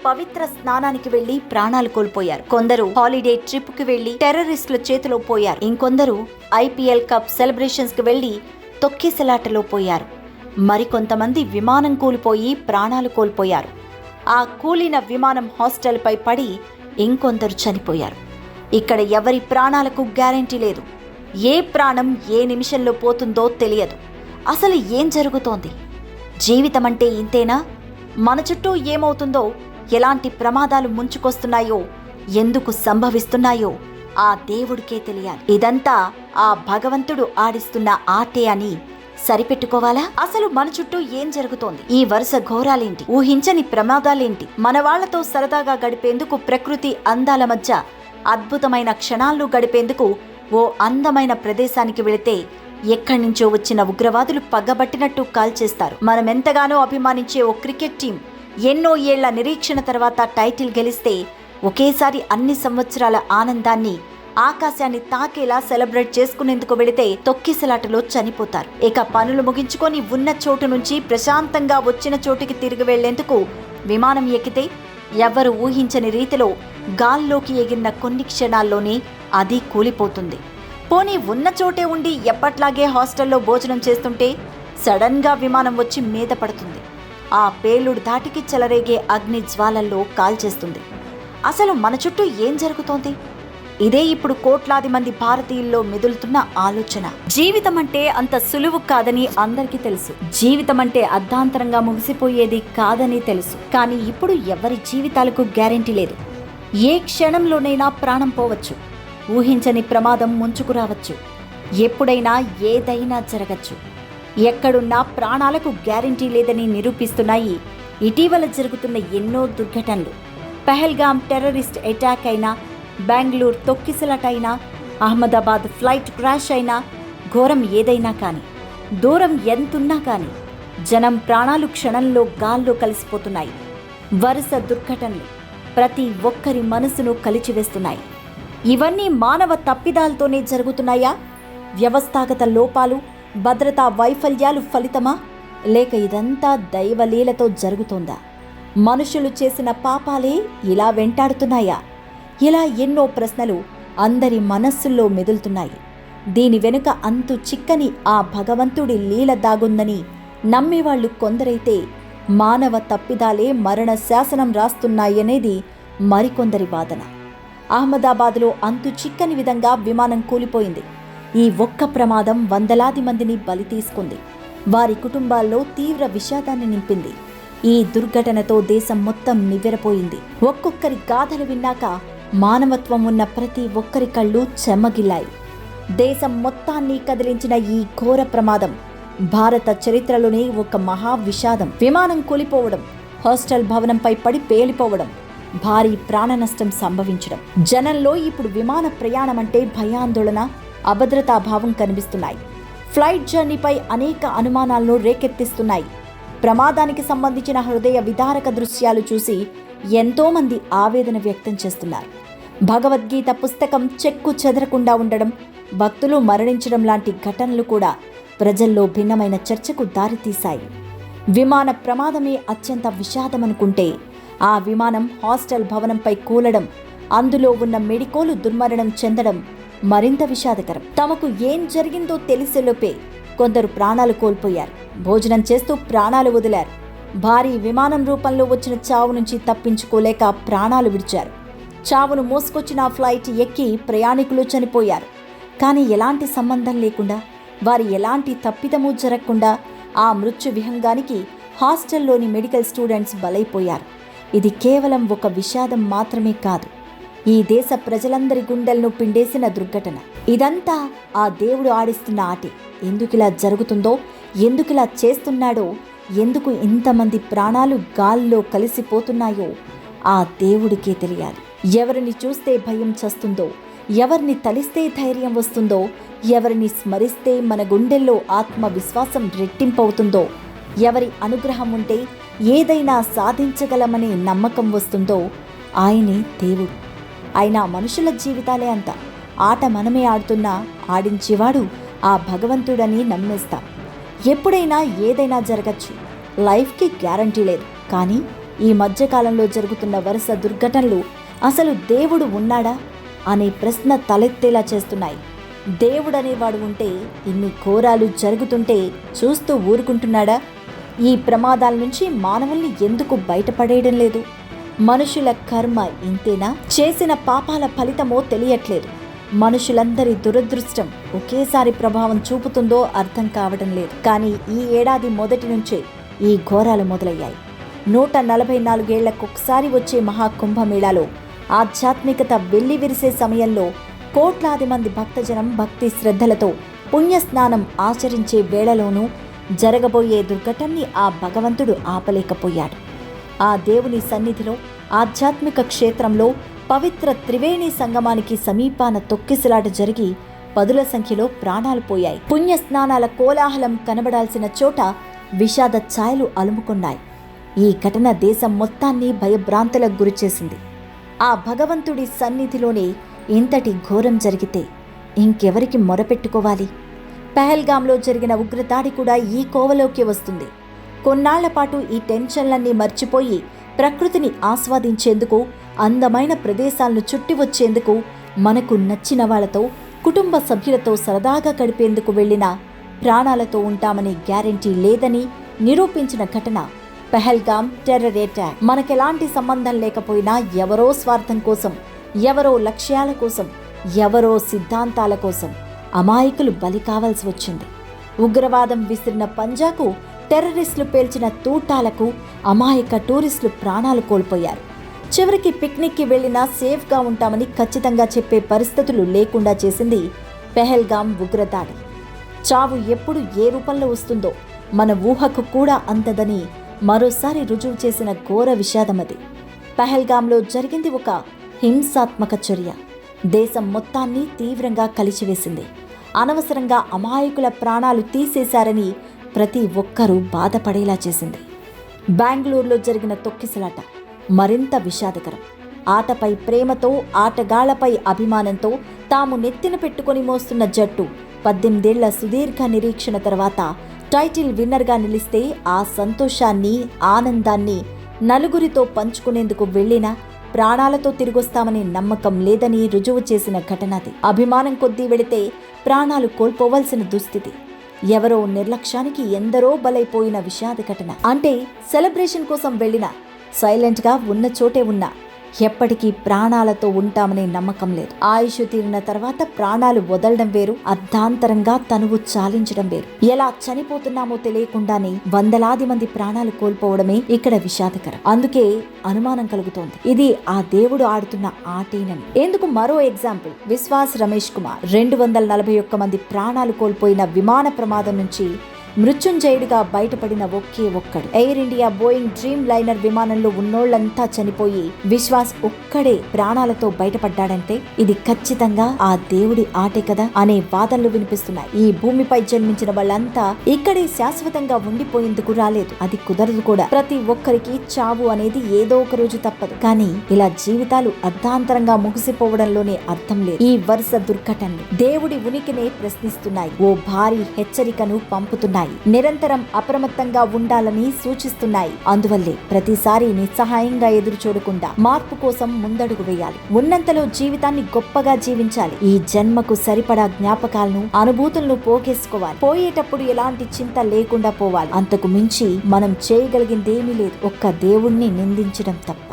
పవిత్ర స్నానానికి వెళ్లి ప్రాణాలు కోల్పోయారు. కొందరు హాలిడే ట్రిప్ కి వెళ్లి టెర్రరిస్టుల చేతిలో పోయారు. ఇంకొందరు IPL కప్ సెలబ్రేషన్స్ కి వెళ్లి తొక్కిసలాటలో పోయారు. మరికొంతమంది విమానం కూలిపోయి ప్రాణాలు కోల్పోయారు. ఆ కూలిన విమానం హాస్టల్ పై పడి ఇంకొందరు చనిపోయారు. ఇక్కడ ఎవరి ప్రాణాలకు గ్యారెంటీ లేదు. ఏ ప్రాణం ఏ నిమిషంలో పోతుందో తెలియదు. అసలు ఏం జరుగుతోంది? జీవితం అంటే ఇంతేనా? మన చుట్టూ ఏమవుతుందో, ఎలాంటి ప్రమాదాలు ముంచుకొస్తున్నాయో, ఎందుకు సంభవిస్తున్నాయో ఆ దేవుడికే తెలియాలి. ఇదంతా ఆ భగవంతుడు ఆడిస్తున్న ఆటే అని సరిపెట్టుకోవాలా? అసలు మన చుట్టూ ఏం జరుగుతోంది? ఈ వరుస ఘోరాలేంటి? ఊహించని ప్రమాదాలేంటి? మన వాళ్లతో సరదాగా గడిపేందుకు ప్రకృతి అందాల మధ్య అద్భుతమైన క్షణాలను గడిపేందుకు ఓ అందమైన ప్రదేశానికి వెళితే ఎక్కడి నుంచో వచ్చిన ఉగ్రవాదులు పగ్గబట్టినట్టు కాల్చేస్తారు. మనమెంతగానో అభిమానించే ఓ క్రికెట్ టీం ఎన్నో ఏళ్ల నిరీక్షణ తర్వాత టైటిల్ గెలిస్తే ఒకేసారి అన్ని సంవత్సరాల ఆనందాన్ని ఆకాశాన్ని తాకేలా సెలబ్రేట్ చేసుకునేందుకు వెళితే తొక్కిసలాటలో చనిపోతారు. ఇక పనులు ముగించుకొని ఉన్న చోటు నుంచి ప్రశాంతంగా వచ్చిన చోటుకి తిరిగి వెళ్లేందుకు విమానం ఎక్కితే ఎవరు ఊహించని రీతిలో గాల్లోకి ఎగిరిన కొన్ని క్షణాల్లోనే అది కూలిపోతుంది. పోనీ ఉన్న చోటే ఉండి ఎప్పట్లాగే హాస్టల్లో భోజనం చేస్తుంటే సడన్ గా విమానం వచ్చి మీద పడుతుంది. ఆ పేలుడు ధాటికి చెలరేగే అగ్ని జ్వాలల్లో కాల్చేస్తుంది. అసలు మన చుట్టూ ఏం జరుగుతోంది? ఇదే ఇప్పుడు కోట్లాది మంది భారతీయుల్లో మెదులుతున్న ఆలోచన. జీవితం అంటే అంత సులువు కాదని అందరికీ తెలుసు. జీవితం అంటే అర్ధాంతరంగా ముగిసిపోయేది కాదని తెలుసు. కానీ ఇప్పుడు ఎవరి జీవితాలకు గ్యారెంటీ లేదు. ఏ క్షణంలోనైనా ప్రాణం పోవచ్చు. ఊహించని ప్రమాదం ముంచుకురావచ్చు. ఎప్పుడైనా ఏదైనా జరగచ్చు. ఎక్కడున్నా ప్రాణాలకు గ్యారెంటీ లేదని నిరూపిస్తున్నాయి ఇటీవల జరుగుతున్న ఎన్నో దుర్ఘటనలు. పహల్గామ్ టెర్రరిస్ట్ అటాక్ అయినా, బెంగళూరు తొక్కిసలాట అయినా, అహ్మదాబాద్ ఫ్లైట్ క్రాష్ అయినా, ఘోరం ఏదైనా కానీ, దూరం ఎంతున్నా కానీ జనం ప్రాణాలు క్షణంలో గాల్లో కలిసిపోతున్నాయి. వరుస దుర్ఘటనలు ప్రతి ఒక్కరి మనసును కలిచివేస్తున్నాయి. ఇవన్నీ మానవ తప్పిదాలతోనే జరుగుతున్నాయా? వ్యవస్థాగత లోపాలు, భద్రతా వైఫల్యాలు ఫలితమా? లేక ఇదంతా దైవలీలతో జరుగుతోందా? మనుషులు చేసిన పాపాలే ఇలా వెంటాడుతున్నాయా? ఇలా ఎన్నో ప్రశ్నలు అందరి మనస్సుల్లో మెదులుతున్నాయి. దీని వెనుక అంతు చిక్కని ఆ భగవంతుడి లీల దాగుందని నమ్మేవాళ్లు కొందరైతే మానవ తప్పిదాలే మరణ శాసనం రాస్తున్నాయనేది మరికొందరి వాదన. అహ్మదాబాద్లో అంతు చిక్కని విధంగా విమానం కూలిపోయింది. ఈ ఒక్క ప్రమాదం వందలాది మందిని బలి తీసుకుంది. వారి కుటుంబాల్లో తీవ్ర విషాదాన్ని నింపింది. ఈ దుర్ఘటనతో దేశం మొత్తం నివ్వెరపోయింది. ఒక్కొక్కరి గాథలు విన్నాక మానవత్వం ఉన్న ప్రతి ఒక్కరి కళ్ళు చెమ్మగిల్లాయి. దేశం మొత్తాన్ని కదిలించిన ఈ ఘోర ప్రమాదం భారత చరిత్రలోనే ఒక మహా విషాదం. విమానం కూలిపోవడం, హాస్టల్ భవనంపై పడి పేలిపోవడం, భారీ ప్రాణ నష్టం సంభవించడం. జనంలో ఇప్పుడు విమాన ప్రయాణం అంటే భయాందోళన, అభద్రతాభావం కనిపిస్తున్నాయి. ఫ్లైట్ జర్నీపై అనేక అనుమానాలను రేకెత్తిస్తున్నాయి. ప్రమాదానికి సంబంధించిన హృదయ విదారక దృశ్యాలు చూసి ఎంతోమంది ఆవేదన వ్యక్తం చేస్తున్నారు. భగవద్గీత పుస్తకం చెక్కు చెదరకుండా ఉండడం, భక్తులు మరణించడం లాంటి ఘటనలు కూడా ప్రజల్లో భిన్నమైన చర్చకు దారితీశాయి. విమాన ప్రమాదమే అత్యంత విషాదమనుకుంటే, ఆ విమానం హాస్టల్ భవనంపై కూలడం, అందులో ఉన్న మెడికోలు దుర్మరణం చెందడం మరింత విషాదకరం. తమకు ఏం జరిగిందో తెలిసేలోపే కొందరు ప్రాణాలు కోల్పోయారు. భోజనం చేస్తూ ప్రాణాలు వదిలారు. భారీ విమానం రూపంలో వచ్చిన చావు నుంచి తప్పించుకోలేక ప్రాణాలు విడిచారు. చావును మోసుకొచ్చిన ఫ్లైట్ ఎక్కి ప్రయాణికులు చనిపోయారు. కానీ ఎలాంటి సంబంధం లేకుండా, వారి ఎలాంటి తప్పిదమూ జరగకుండా ఆ మృత్యు విహంగానికి హాస్టల్లోని మెడికల్ స్టూడెంట్స్ బలైపోయారు. ఇది కేవలం ఒక విషాదం మాత్రమే కాదు, ఈ దేశ ప్రజలందరి గుండెలను పిండేసిన దుర్ఘటన. ఇదంతా ఆ దేవుడు ఆడిస్తున్న ఆటే. ఎందుకిలా జరుగుతుందో, ఎందుకిలా చేస్తున్నాడో, ఎందుకు ఇంతమంది ప్రాణాలు గాల్లో కలిసిపోతున్నాయో ఆ దేవుడికే తెలియాలి. ఎవరిని చూస్తే భయం చస్తుందో, ఎవరిని తలిస్తే ధైర్యం వస్తుందో, ఎవరిని స్మరిస్తే మన గుండెల్లో ఆత్మవిశ్వాసం రెట్టింపవుతుందో, ఎవరి అనుగ్రహం ఉంటే ఏదైనా సాధించగలమనే నమ్మకం వస్తుందో ఆయనే దేవుడు. అయినా మనుషుల జీవితాలే అంత. ఆట మనమే ఆడుతున్నా ఆడించేవాడు ఆ భగవంతుడని నమ్మేస్తాం. ఎప్పుడైనా ఏదైనా జరగచ్చు. లైఫ్కి గ్యారంటీ లేదు, కానీ ఈ మధ్యకాలంలో జరుగుతున్న వరుస దుర్ఘటనలు అసలు దేవుడు ఉన్నాడా అనే ప్రశ్న తలెత్తేలా చేస్తున్నాయి. దేవుడనేవాడు ఉంటే ఇన్ని ఘోరాలు జరుగుతుంటే చూస్తూ ఊరుకుంటున్నాడా? ఈ ప్రమాదాల నుంచి మానవుల్ని ఎందుకు బయటపడేయడం లేదు? మనుషుల కర్మ ఇంతేనా? చేసిన పాపాల ఫలితమో తెలియట్లేదు. మనుషులందరి దురదృష్టం ఒకేసారి ప్రభావం చూపుతుందో అర్థం కావడం లేదు. కానీ ఈ ఏడాది మొదటి నుంచే ఈ ఘోరాలు మొదలయ్యాయి. 144 ఏళ్లకొకసారి వచ్చే మహాకుంభమేళాలో ఆధ్యాత్మికత వెళ్లి విరిసే సమయంలో కోట్లాది మంది భక్తజనం భక్తి శ్రద్ధలతో పుణ్యస్నానం ఆచరించే వేళలోనూ జరగబోయే దుర్ఘటనని ఆ భగవంతుడు ఆపలేకపోయాడు. ఆ దేవుని సన్నిధిలో ఆధ్యాత్మిక క్షేత్రంలో పవిత్ర త్రివేణి సంగమానికి సమీపాన తొక్కిసలాట జరిగి పదుల సంఖ్యలో ప్రాణాలు పోయాయి. పుణ్యస్నానాల కోలాహలం కనబడాల్సిన చోట విషాద ఛాయలు అలుముకున్నాయి. ఈ ఘటన దేశం మొత్తాన్ని భయభ్రాంతులకు గురిచేసింది. ఆ భగవంతుడి సన్నిధిలోనే ఇంతటి ఘోరం జరిగితే ఇంకెవరికి మొరపెట్టుకోవాలి? పహల్గాంలో జరిగిన ఉగ్రదాడి కూడా ఈ కోవలోకి వస్తుంది. కొన్నాళ్ల పాటు ఈ టెన్షన్లన్నీ మర్చిపోయి ప్రకృతిని ఆస్వాదించేందుకు, అందమైన ప్రదేశాలను చుట్టి వచ్చేందుకు, మనకు నచ్చిన వాళ్లతో, కుటుంబ సభ్యులతో సరదాగా గడిపేందుకు వెళ్లిన ప్రాణాలతో ఉంటామనే గ్యారెంటీ లేదని నిరూపించిన ఘటన పహల్గాం టెర్రర్ అటాక్. మనకెలాంటి సంబంధం లేకపోయినా ఎవరో స్వార్థం కోసం, ఎవరో లక్ష్యాల కోసం, ఎవరో సిద్ధాంతాల కోసం అమాయకులు బలి కావాల్సి వచ్చింది. ఉగ్రవాదం విసిరిన పంజాకు, టెర్రరిస్టులు పేల్చిన తూటాలకు అమాయక టూరిస్టులు ప్రాణాలు కోల్పోయారు. చివరికి పిక్నిక్కి వెళ్లినా సేఫ్గా ఉంటామని ఖచ్చితంగా చెప్పే పరిస్థితులు లేకుండా చేసింది పహల్గాం ఉగ్రదాడి. చావు ఎప్పుడు ఏ రూపంలో వస్తుందో మన ఊహకు కూడా అందదని మరోసారి రుజువు చేసిన ఘోర విషాదమది. పహల్గాంలో జరిగింది ఒక హింసాత్మక చర్య. దేశం మొత్తాన్ని తీవ్రంగా కలిచివేసింది. అనవసరంగా అమాయకుల ప్రాణాలు తీసేశారని ప్రతి ఒక్కరూ బాధపడేలా చేసింది. బెంగళూరులో జరిగిన తొక్కిసలాట మరింత విషాదకరం. ఆటపై ప్రేమతో, ఆటగాళ్లపై అభిమానంతో తాము నెత్తిన పెట్టుకొని మోస్తున్న జట్టు 18 ఏళ్ల సుదీర్ఘ నిరీక్షణ తర్వాత టైటిల్ విన్నర్గా నిలిస్తే ఆ సంతోషాన్ని, ఆనందాన్ని నలుగురితో పంచుకునేందుకు వెళ్లినా ప్రాణాలతో తిరిగొస్తామనే నమ్మకం లేదని రుజువు చేసిన ఘటనది. అభిమానం కొద్దీ వెళితే ప్రాణాలు కోల్పోవలసిన దుస్థితి. ఎవరో నిర్లక్ష్యానికి ఎందరో బలైపోయిన విషాద ఘటన. అంటే సెలబ్రేషన్ కోసం వెళ్ళిన, సైలెంట్గా ఉన్న చోటే ఉన్నా ఎప్పటికీ ప్రాణాలతో ఉంటామనే నమ్మకం లేదు. ఆయుష్ తీరిన తర్వాత ప్రాణాలు వదలడం వేరు, అర్ధాంతరంగా తనువు చాలించడం వేరు. ఎలా చనిపోతున్నామో తెలియకుండానే వందలాది మంది ప్రాణాలు కోల్పోవడమే ఇక్కడ విషాదకరం. అందుకే అనుమానం కలుగుతోంది, ఇది ఆ దేవుడు ఆడుతున్న ఆటేనని. ఎందుకు మరో ఎగ్జాంపుల్, విశ్వాస్ రమేష్ కుమార్ 241 మంది ప్రాణాలు కోల్పోయిన విమాన ప్రమాదం నుంచి మృత్యుంజయుడిగా బయటపడిన ఒకే ఒక్కడు. Air India Boeing dream liner విమానంలో ఉన్నోళ్లంతా చనిపోయి విశ్వాస్ ఒక్కడే ప్రాణాలతో బయటపడ్డాడంటే ఇది ఖచ్చితంగా ఆ దేవుడి ఆటే కదా అనే వాదనలు వినిపిస్తున్నాయి. ఈ భూమిపై జన్మించిన వాళ్ళంతా ఇక్కడే శాశ్వతంగా ఉండిపోయేందుకు రాలేదు, అది కుదరదు కూడా. ప్రతి ఒక్కరికి చావు అనేది ఏదో ఒక రోజు తప్పదు. కానీ ఇలా జీవితాలు అర్ధాంతరంగా ముగిసిపోవడంలోనే అర్థం లేదు. ఈ వరుస దుర్ఘటనలు దేవుడి ఉనికినే ప్రశ్నిస్తున్నాయి, ఓ భారీ హెచ్చరికను పంపుతున్నాయి, నిరంతరం అప్రమత్తంగా ఉండాలని సూచిస్తున్నాయి. అందువల్లే ప్రతిసారి నిస్సహాయంగా ఎదురు చూడకుండా మార్పు కోసం ముందడుగు వేయాలి. ఉన్నంతలో జీవితాన్ని గొప్పగా జీవించాలి. ఈ జన్మకు సరిపడా జ్ఞాపకాలను, అనుభూతులను పోగేసుకోవాలి. పోయేటప్పుడు ఎలాంటి చింత లేకుండా పోవాలి. అంతకు మించి మనం చేయగలిగిందేమీ లేదు, ఒక్క దేవుణ్ణి నిందించడం తప్ప.